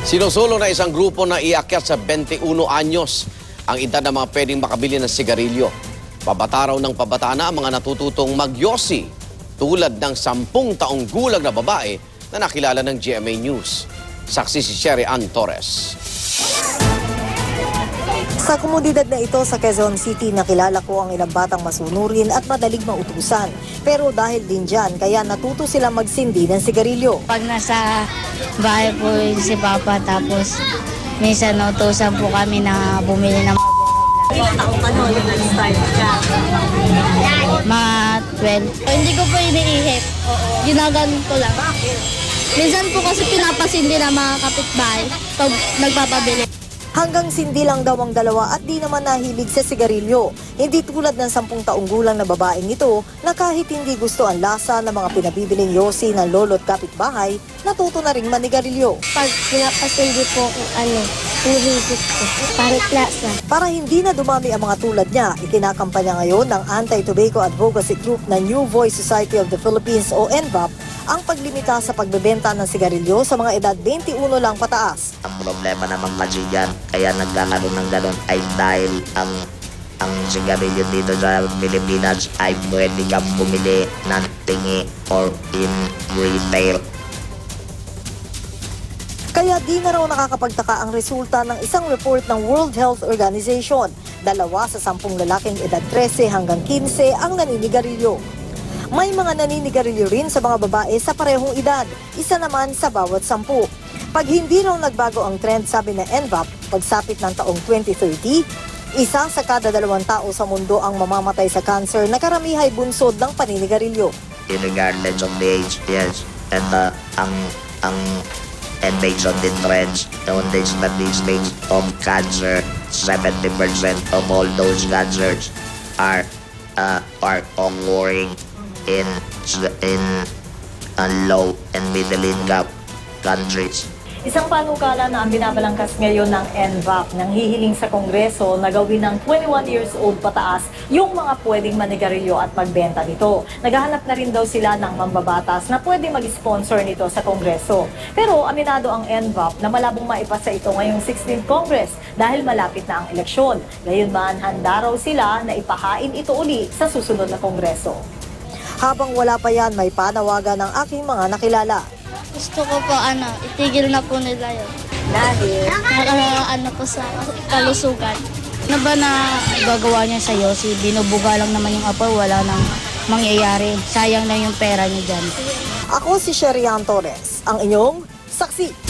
Sinusulong na isang grupo na iakyat sa 21 anyos ang edad ng mga pwedeng makabili ng sigarilyo. Pabata raw ng pabata na ang mga natututong magyosi tulad ng 10 taong gulang na babae na nakilala ng GMA News. Saksi si Sherry Ann Torres. Sa komunidad na ito sa Quezon City, nakilala ko ang ilang batang masunurin at madaling mautusan. Pero dahil din dyan, kaya natuto sila magsindi ng sigarilyo. Pag nasa bahay po si Papa, tapos minsan nautusan po kami na bumili ng Ilang taong ka noon yung nag-start ka? mga 12. Hindi ko po iniihip. Ginaganon ko lang. Minsan po kasi pinapasindi ng mga kapitbahay pag nagpapabili. Hanggang sindi lang daw ang dalawa at di naman nahilig sa sigarilyo. Hindi tulad ng 10 taong gulang na babaeng ito na kahit hindi gusto ang lasa ng mga pinabibiling yosi ng lolo't kapitbahay, natuto na ring manigarilyo. Pag pinapasindi po hinihigit ko. Parang lasa. Para hindi na dumami ang mga tulad niya, ikinakampanya ngayon ng Anti-Tobacco Advocacy Group na New Voice Society of the Philippines o NVAP ang paglimita sa pagbebenta ng sigarilyo sa mga edad 21 lang pataas. Ang problema naman kasi dyan, kaya nagkakaroon ng ganun ay dahil ang sigarilyo dito sa Pilipinas ay pwede kang bumili ng tingi or in retail. Kaya di na raw nakakapagtaka ang resulta ng isang report ng World Health Organization. 2 sa 10 lalaking edad 13 hanggang 15 ang naninigarilyo. May mga naninigarilyo rin sa mga babae sa parehong edad, isa naman sa bawat 10. Pag hindi raw nagbago ang trend, sabi ng NVAP, pagsapit ng taong 2030, isa sa kada 2 tao sa mundo ang mamamatay sa cancer na karamihay bunsod ng paninigarilyo. Regardless of the age, yes. And and based on the trends, on the statistics of cancer, 70% of all those cancers are occurring in low and middle income countries. Isang panukala na ang binabalangkas ngayon ng NVAP nang hihiling sa Kongreso na gawin ng 21 years old pataas yung mga pwedeng manigarilyo at magbenta nito. Naghahanap na rin daw sila ng mambabatas na pwedeng mag-sponsor nito sa Kongreso. Pero aminado ang NVAP na malabong maipasa ito ngayong 16th Congress dahil malapit na ang eleksyon. Gayunman, handa raw sila na ipahain ito uli sa susunod na Kongreso. Habang wala pa yan, may panawagan ng aking mga nakilala. Gusto ko po itigil na po nila yun. Dahil Po sa kalusugan. Ano ba na gagawa niya sa yosi? Binubuga lang naman yung apoy, wala nang mangyayari. Sayang na yung pera niya dyan. ako si Sherry Ann Torres, ang inyong saksi.